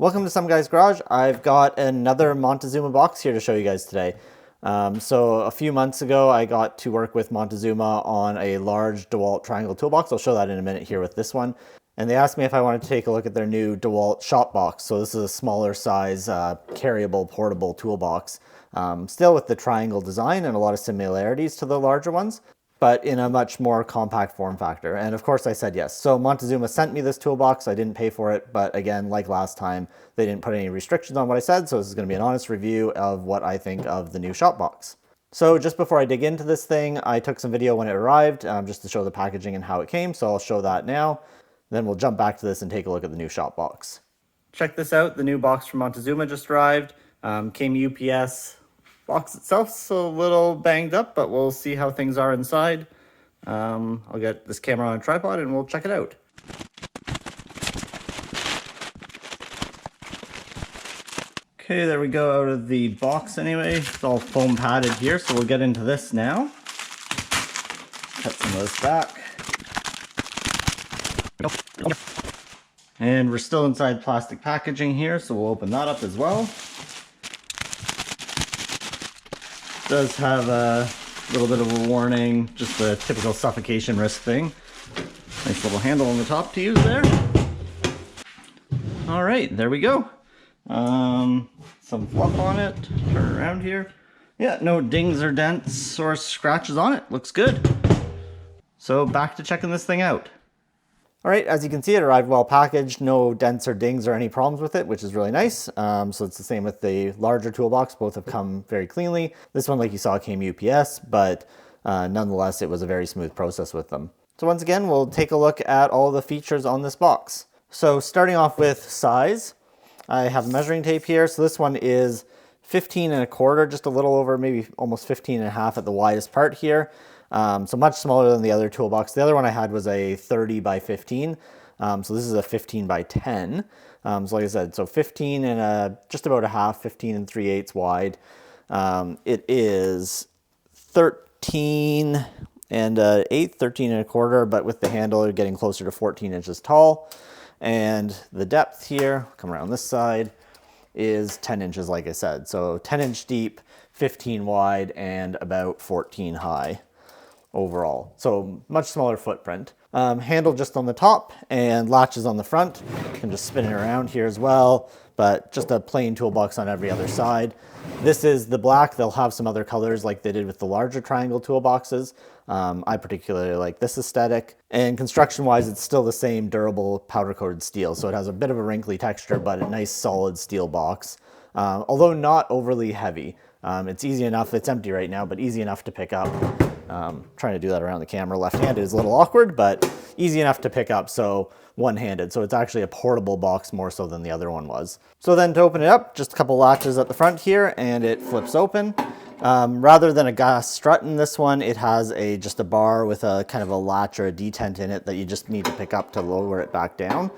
Welcome to Some Guy's Garage. I've got another Montezuma box here to show you guys today. So a few months ago, I got to work with Montezuma on a large Dewalt triangle toolbox. I'll show that in a minute here with this one. And they asked me if I wanted to take a look at their new Dewalt Shop Box. So this is a smaller size, carryable, portable toolbox. Still with the triangle design and a lot of similarities to the larger ones, but in a much more compact form factor. And of course I said yes. So Montezuma sent me this toolbox. I didn't pay for it, but again, like last time, they didn't put any restrictions on what I said. So this is gonna be an honest review of what I think of the new shop box. So just before I dig into this thing, I took some video when it arrived, just to show the packaging and how it came. So I'll show that now. Then we'll jump back to this and take a look at the new shop box. Check this out. The new box from Montezuma just arrived. Came UPS. Box itself's a little banged up, but we'll see how things are inside. I'll get this camera on a tripod and we'll check it out. Okay, there we go out of the box anyway. It's all foam padded here, so we'll get into this now. Cut some of this back. And we're still inside plastic packaging here, so we'll open that up as well. Does have a little bit of a warning, just the typical suffocation risk thing. Nice little handle on the top to use there. All right, there we go. Some fluff on it. Turn it around here. Yeah, no dings or dents or scratches on it. Looks good. So back to checking this thing out. All right, as you can see, it arrived well packaged, no dents or dings or any problems with it, which is really nice. So it's the same with the larger toolbox. Both have come very cleanly. This one, like you saw, came UPS, but nonetheless, it was a very smooth process with them. So once again, we'll take a look at all the features on this box. So starting off with size, I have measuring tape here. So this one is 15 1/4, just a little over, maybe almost 15 1/2 at the widest part here. So much smaller than the other toolbox. The other one I had was a 30 by 15. So this is a 15 by 10. So like I said, so 15 and just about a half, 15 3/8 wide. It is 13 and 8, 13 1/4, but with the handle you're getting closer to 14 inches tall. And the depth here, come around this side, is 10 inches, like I said. So 10-inch deep, 15 wide, and about 14 high overall. So much smaller footprint. Handle just on the top and latches on the front. You can just spin it around here as well, but just a plain toolbox on every other side. This is the black. They'll have some other colors like they did with the larger triangle toolboxes. I particularly like this aesthetic. And construction-wise, it's still the same durable powder-coated steel. So it has a bit of a wrinkly texture, but a nice solid steel box. Although not overly heavy. It's easy enough. It's empty right now, but easy enough to pick up. Trying to do that around the camera left-handed is a little awkward, but easy enough to pick up, so one-handed. So it's actually a portable box more so than the other one was. So then to open it up, just a couple latches at the front here, and it flips open. Rather than a gas strut in this one, it has just a bar with a kind of a latch or a detent in it that you just need to pick up to lower it back down,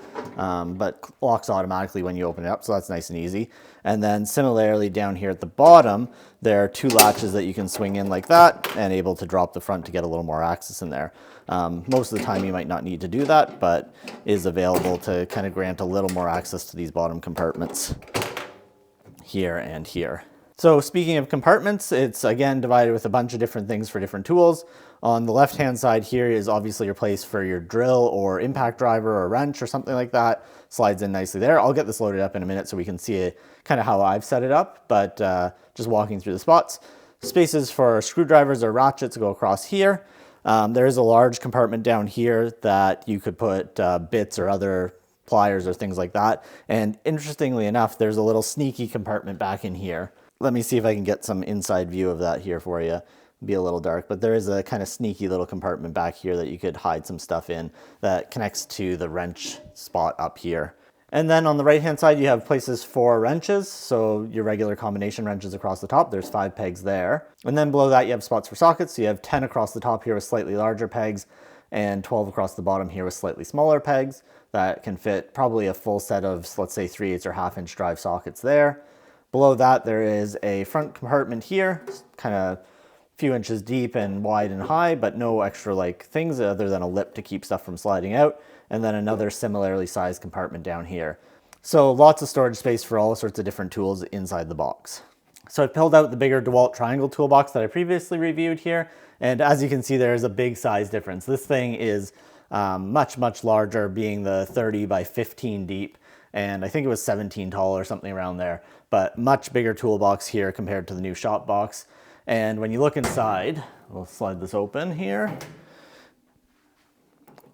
but locks automatically when you open it up, so that's nice and easy. And then similarly down here at the bottom, there are two latches that you can swing in like that and able to drop the front to get a little more access in there. Most of the time you might not need to do that, but is available to kind of grant a little more access to these bottom compartments here and here. So speaking of compartments, it's again divided with a bunch of different things for different tools. On the left-hand side here is obviously your place for your drill or impact driver or wrench or something like that. Slides in nicely there. I'll get this loaded up in a minute so we can see it, kind of how I've set it up, but just walking through the spots. Spaces for screwdrivers or ratchets go across here. There is a large compartment down here that you could put bits or other pliers or things like that. And interestingly enough, there's a little sneaky compartment back in here. Let me see if I can get some inside view of that here for you. Be a little dark, but there is a kind of sneaky little compartment back here that you could hide some stuff in that connects to the wrench spot up here. And then on the right hand side, you have places for wrenches. So your regular combination wrenches across the top, there's 5 pegs there. And then below that, you have spots for sockets. So you have 10 across the top here with slightly larger pegs and 12 across the bottom here with slightly smaller pegs that can fit probably a full set of, let's say 3/8 or 1/2 inch drive sockets there. Below that, there is a front compartment here, kind of few inches deep and wide and high, but no extra like things other than a lip to keep stuff from sliding out. And then another similarly sized compartment down here. So lots of storage space for all sorts of different tools inside the box. So I pulled out the bigger Dewalt triangle toolbox that I previously reviewed here. And as you can see, there's a big size difference. This thing is much larger, being the 30 by 15 deep. And I think it was 17 tall or something around there, but much bigger toolbox here compared to the new shop box. And when you look inside, we'll slide this open here.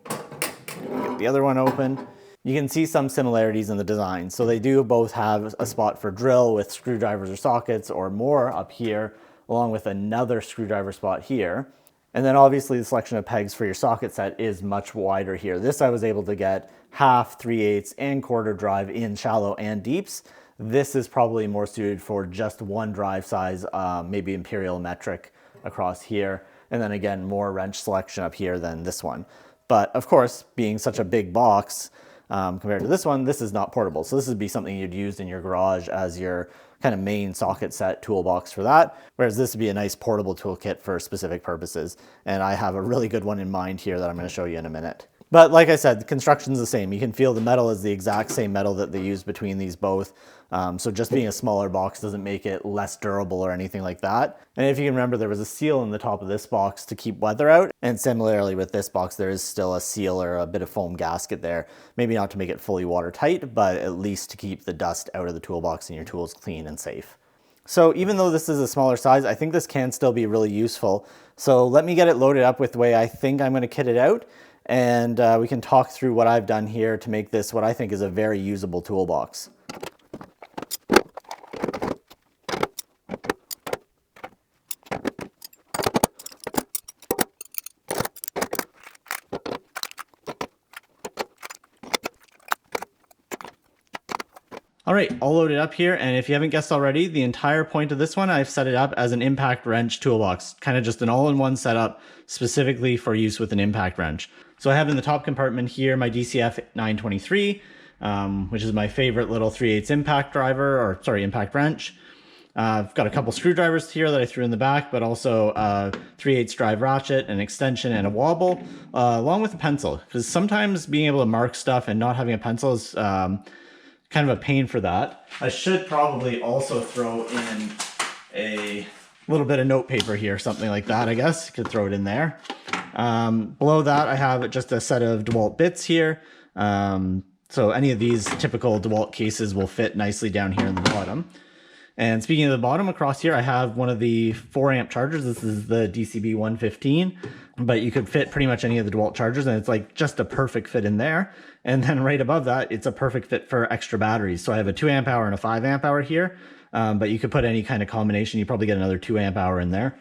Get the other one open. You can see some similarities in the design. So they do both have a spot for drill with screwdrivers or sockets or more up here, along with another screwdriver spot here. And then obviously the selection of pegs for your socket set is much wider here. This I was able to get half, 3/8, and quarter drive in shallow and deeps. This is probably more suited for just one drive size, maybe imperial metric across here. And then again, more wrench selection up here than this one. But of course, being such a big box, compared to this one, this is not portable. So this would be something you'd use in your garage as your kind of main socket set toolbox for that. Whereas this would be a nice portable toolkit for specific purposes. And I have a really good one in mind here that I'm going to show you in a minute. But like I said, the construction's the same. You can feel the metal is the exact same metal that they use between these both. So just being a smaller box doesn't make it less durable or anything like that. And if you can remember, there was a seal in the top of this box to keep weather out. And similarly with this box, there is still a seal or a bit of foam gasket there. Maybe not to make it fully watertight, but at least to keep the dust out of the toolbox and your tools clean and safe. So even though this is a smaller size, I think this can still be really useful. So let me get it loaded up with the way I think I'm going to kit it out. And we can talk through what I've done here to make this what I think is a very usable toolbox. All right, all loaded up here, and if you haven't guessed already, the entire point of this one, I've set it up as an impact wrench toolbox, kind of just an all-in-one setup specifically for use with an impact wrench. So I have in the top compartment here my DCF 923, which is my favorite little 3/8 impact driver, or sorry, impact wrench. I've got a couple screwdrivers here that I threw in the back, but also a 3/8 drive ratchet, an extension, and a wobble, along with a pencil. Because sometimes being able to mark stuff and not having a pencil is kind of a pain for that. I should probably also throw in a little bit of note paper here, something like that, I guess. Could throw it in there. Below that, I have just a set of DeWalt bits here. So any of these typical DeWalt cases will fit nicely down here in the bottom. And speaking of the bottom, across here, I have one of the 4-amp chargers. This is the DCB 115, but you could fit pretty much any of the DeWalt chargers, and it's like just a perfect fit in there. And then right above that, it's a perfect fit for extra batteries. So I have a 2-amp hour and a 5-amp hour here, but you could put any kind of combination. You probably get another 2-amp hour in there.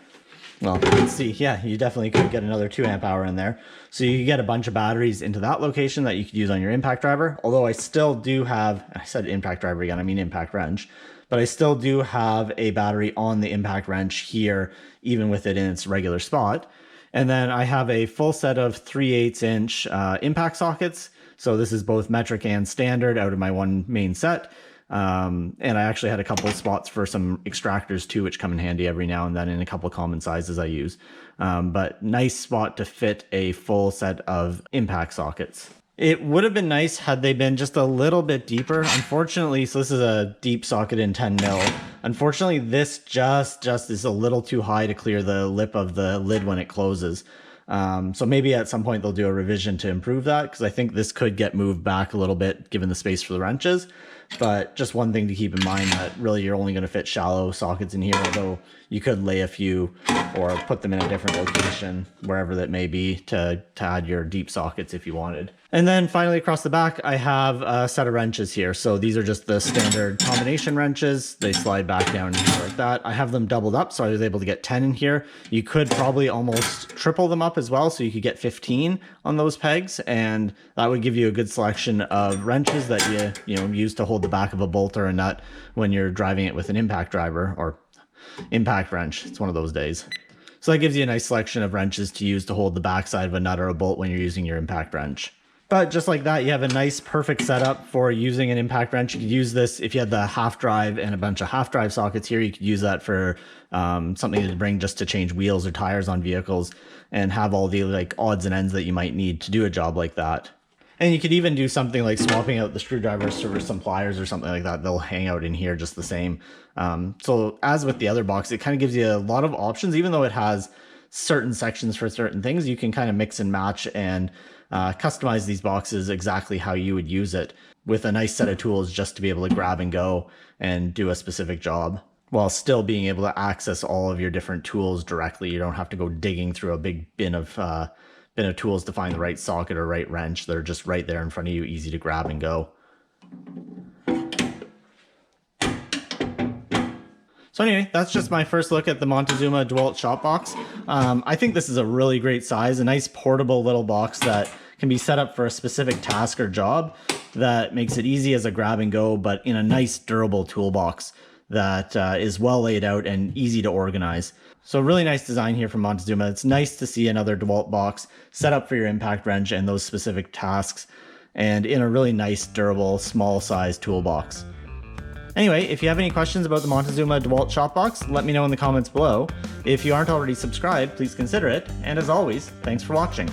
Well, let's see. Yeah, you definitely could get another 2-amp hour in there. So you could get a bunch of batteries into that location that you could use on your impact driver. Although I still do have, I said impact driver again, I mean impact wrench. But I still do have a battery on the impact wrench here, even with it in its regular spot. And then I have a full set of 3/8 inch impact sockets. So this is both metric and standard out of my one main set. And I actually had a couple of spots for some extractors too, which come in handy every now and then in a couple of common sizes I use. But nice spot to fit a full set of impact sockets. It would have been nice had they been just a little bit deeper. Unfortunately, so this is a deep socket in 10 mil. Unfortunately, this just is a little too high to clear the lip of the lid when it closes. So maybe at some point they'll do a revision to improve that, because I think this could get moved back a little bit given the space for the wrenches. But just one thing to keep in mind, that really you're only going to fit shallow sockets in here, although you could lay a few or put them in a different location, wherever that may be, to add your deep sockets if you wanted. And then finally across the back, I have a set of wrenches here. So these are just the standard combination wrenches. They slide back down here like that. I have them doubled up, so I was able to get 10 in here. You could probably almost triple them up as well, so you could get 15 on those pegs, and that would give you a good selection of wrenches that you use to hold the back of a bolt or a nut when you're driving it with an impact driver or impact wrench. It's one of those days. So that gives you a nice selection of wrenches to use to hold the backside of a nut or a bolt when you're using your impact wrench. But just like that, you have a nice perfect setup for using an impact wrench. You could use this if you had the half drive and a bunch of half drive sockets here. You could use that for something to bring just to change wheels or tires on vehicles, and have all the like odds and ends that you might need to do a job like that. And you could even do something like swapping out the screwdrivers for some pliers or something like that. They'll hang out in here just the same. So as with the other box, it kind of gives you a lot of options. Even though it has certain sections for certain things, you can kind of mix and match and customize these boxes exactly how you would use it, with a nice set of tools just to be able to grab and go and do a specific job, while still being able to access all of your different tools directly. You don't have to go digging through a big bin of tools to find the right socket or right wrench. They're just right there in front of you, easy to grab and go. So anyway, that's just my first look at the Montezuma Dewalt Shop Box. I think this is a really great size, a nice portable little box that can be set up for a specific task or job that makes it easy as a grab and go, but in a nice durable toolbox that is well laid out and easy to organize. So really nice design here from Montezuma. It's nice to see another Dewalt box set up for your impact wrench and those specific tasks, and in a really nice, durable, small size toolbox. Anyway, if you have any questions about the Montezuma Dewalt Shop Box, let me know in the comments below. If you aren't already subscribed, please consider it. And as always, thanks for watching.